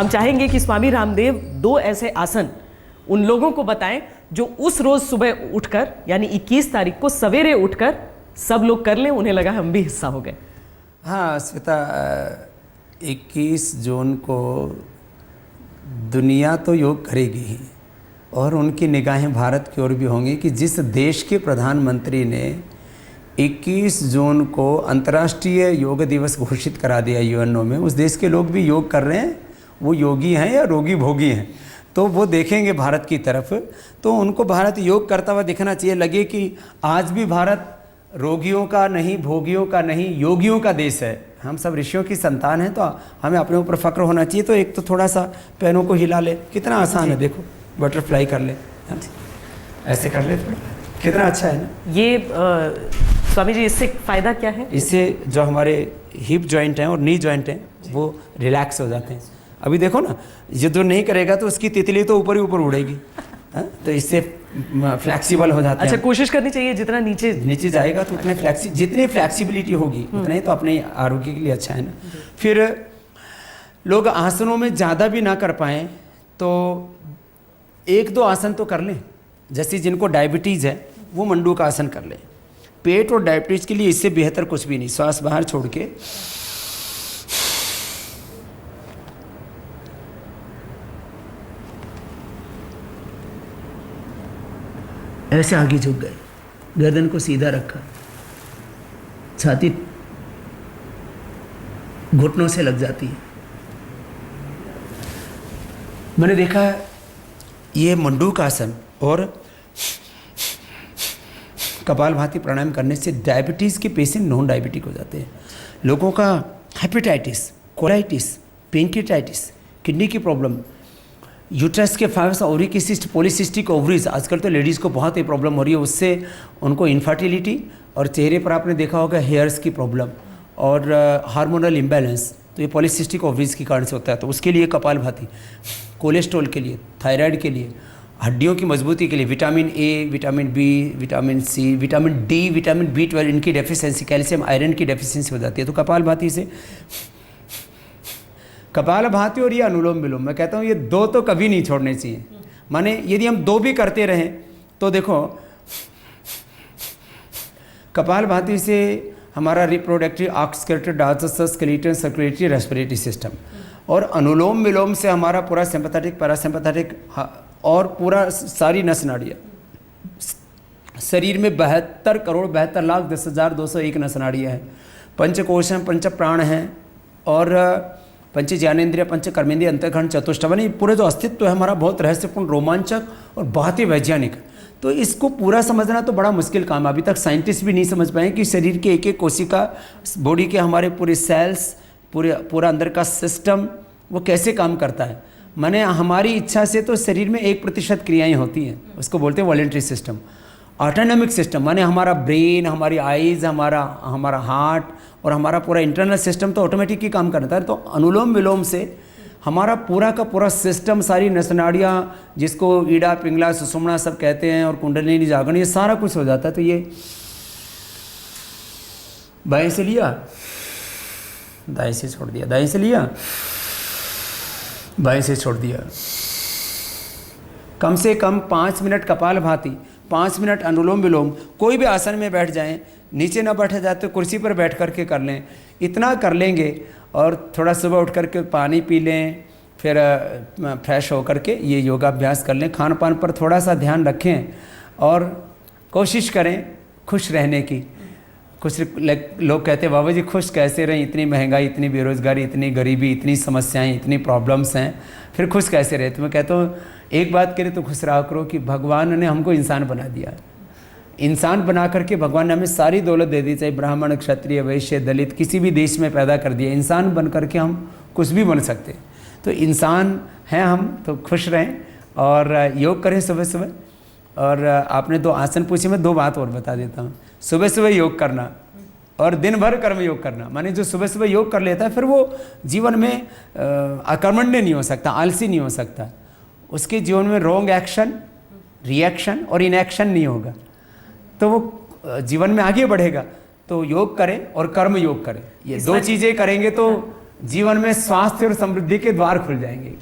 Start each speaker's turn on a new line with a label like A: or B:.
A: हम चाहेंगे कि स्वामी रामदेव 2 ऐसे आसन उन लोगों को बताएं जो उस रोज सुबह उठकर, यानी 21 तारीख को सवेरे उठकर सब लोग कर लें, उन्हें लगा हम भी हिस्सा हो गए।
B: हाँ श्वेता, 21 जून को दुनिया तो योग करेगी ही, और उनकी निगाहें भारत की ओर भी होंगी कि जिस देश के प्रधानमंत्री ने 21 जून को अंतर्राष्ट्रीय योग दिवस घोषित करा दिया यूएनओ में, उस देश के लोग भी योग कर रहे हैं। वो योगी हैं या रोगी भोगी हैं, तो वो देखेंगे भारत की तरफ, तो उनको भारत योग करता हुआ दिखना चाहिए। लगे कि आज भी भारत रोगियों का नहीं, भोगियों का नहीं, योगियों का देश है। हम सब ऋषियों की संतान हैं, तो हमें अपने ऊपर फक्र होना चाहिए। तो एक तो थोड़ा सा पैरों को हिला ले, कितना आसान है, देखो बटरफ्लाई कर ले, ऐसे कर ले, कितना अच्छा है ना
A: ये। स्वामी जी, इससे फ़ायदा क्या है? इससे
B: जो हमारे हिप जॉइंट हैं और नी जॉइंट हैं वो रिलैक्स हो जाते हैं। अभी देखो ना, ये जो नहीं करेगा तो उसकी तितली तो ऊपर ही ऊपर उड़ेगी, तो इससे फ्लेक्सिबल हो जाता है।
A: अच्छा, कोशिश करनी चाहिए जितना नीचे
B: जाएगा तो उतने जितनी फ्लेक्सिबिलिटी होगी उतना ही तो अपने आरोग्य के लिए अच्छा है ना। फिर लोग आसनों में ज़्यादा भी ना कर पाएँ तो 1-2 आसन तो कर लें। जैसे जिनको डायबिटीज़ है वो मंडू का आसन कर लें। पेट और डायबिटीज़ के लिए इससे बेहतर कुछ भी नहीं। श्वास बाहर छोड़ के ऐसे आगे झुक गए, गर्दन को सीधा रखा, छाती घुटनों से लग जाती है। मैंने देखा ये मंडूक आसन और कपालभाति प्राणायाम करने से डायबिटीज़ के पेशेंट नॉन डायबिटिक हो जाते हैं। लोगों का हेपेटाइटिस, कोलाइटिस, पेंक्रियाटाइटिस, किडनी की प्रॉब्लम, यूट्रस के फाइब्स, ओरिकिसिस्ट, पॉलीसिस्टिक ओवरीज, आजकल तो लेडीज़ को बहुत ही प्रॉब्लम हो रही है। उससे उनको इनफर्टिलिटी और चेहरे पर आपने देखा होगा हेयर्स की प्रॉब्लम और हार्मोनल इम्बैलेंस, तो ये पॉलीसिस्टिक ओवरीज के कारण से होता है। तो उसके लिए कपालभाति, कोलेस्ट्रॉल के लिए, थायराइड के लिए, हड्डियों की मजबूती के लिए, vitamin A, vitamin B, vitamin C, vitamin D, vitamin B12 इनकी डेफिशिएंसी, कैल्शियम आयरन की डेफिशिएंसी हो जाती है। तो कपालभाति से, कपालभाति और ये अनुलोम विलोम, मैं कहता हूँ ये 2 तो कभी नहीं छोड़ने चाहिए। माने यदि हम 2 भी करते रहें तो देखो, कपालभाति से हमारा रिप्रोडक्टिव, ऑक्सीक्यूटिव, digestive, skeletal, circulatory, respiratory system, और अनुलोम विलोम से हमारा पूरा सिंपैथेटिक, पैरासिम्पैथेटिक और पूरा सारी नस नाड़ियाँ, शरीर में 72 करोड़ 72 लाख 10,201 नस नाड़ियाँ हैं, पंचकोश हैं, पंच प्राण हैं, और पंच ज्ञानेंद्रिय, पंच कर्मेंद्रिय, अंतःखंड, चतुष्टय, पूरे जो अस्तित्व है हमारा बहुत रहस्यपूर्ण, रोमांचक और बहुत ही वैज्ञानिक। तो इसको पूरा समझना तो बड़ा मुश्किल काम है। अभी तक साइंटिस्ट भी नहीं समझ पाए कि शरीर के एक एक कोशिका, बॉडी के हमारे पूरे सेल्स, पूरा अंदर का सिस्टम वो कैसे काम करता है। माने हमारी इच्छा से तो शरीर में 1% क्रियाएँ होती हैं, उसको बोलते हैं वॉलेंट्री सिस्टम। ऑटोनॉमिक सिस्टम माने हमारा ब्रेन, हमारी आइज़, हमारा हार्ट और हमारा पूरा इंटरनल सिस्टम तो ऑटोमेटिक ही काम करता है। तो अनुलोम विलोम से हमारा पूरा का पूरा सिस्टम, सारी नसनाड़ियाँ, जिसको ईड़ा, पिंगला, सुषुम्ना सब कहते हैं, और कुंडलिनी, जागरण, ये सारा कुछ हो जाता है। तो ये बाएं से लिया, दाएं से छोड़ दिया, दाएं से लिया, बाएं से छोड़ दिया। कम से कम 5 मिनट कपालभाति, 5 मिनट अनुलोम विलोम। कोई भी आसन में बैठ जाएं, नीचे ना बैठे जाते कुर्सी पर बैठ करके कर लें, इतना कर लेंगे। और थोड़ा सुबह उठ करके पानी पी लें, फिर फ्रेश हो करके ये योगाभ्यास कर लें। खान पान पर थोड़ा सा ध्यान रखें और कोशिश करें खुश रहने की। कुछ लोग कहते हैं बाबा जी खुश कैसे रहें, इतनी महंगाई, इतनी बेरोज़गारी, इतनी गरीबी, इतनी समस्याएं, इतनी प्रॉब्लम्स हैं, फिर खुश कैसे रहे। तो मैं कहता हूँ एक बात करें तो खुश रहा करो कि भगवान ने हमको इंसान बना दिया। इंसान बना करके भगवान ने हमें सारी दौलत दे दी, चाहे ब्राह्मण, क्षत्रिय, वैश्य, दलित, किसी भी देश में पैदा कर दिया। इंसान बन करके हम कुछ भी बन सकते। तो इंसान हैं हम, तो खुश रहें और योग करें सुबह सुबह। और आपने 2 आसन पूछे, मैं 2 बात और बता देता हूँ। सुबह सुबह योग करना और दिन भर कर्म योग करना। माने जो सुबह सुबह योग कर लेता है फिर वो जीवन में अकर्मण्य नहीं हो सकता, आलसी नहीं हो सकता। उसके जीवन में रॉन्ग एक्शन, रिएक्शन और इनएक्शन नहीं होगा, तो वो जीवन में आगे बढ़ेगा। तो योग करें और कर्म योग करें, ये 2 चीज़ें करेंगे तो जीवन में स्वास्थ्य और समृद्धि के द्वार खुल जाएंगे।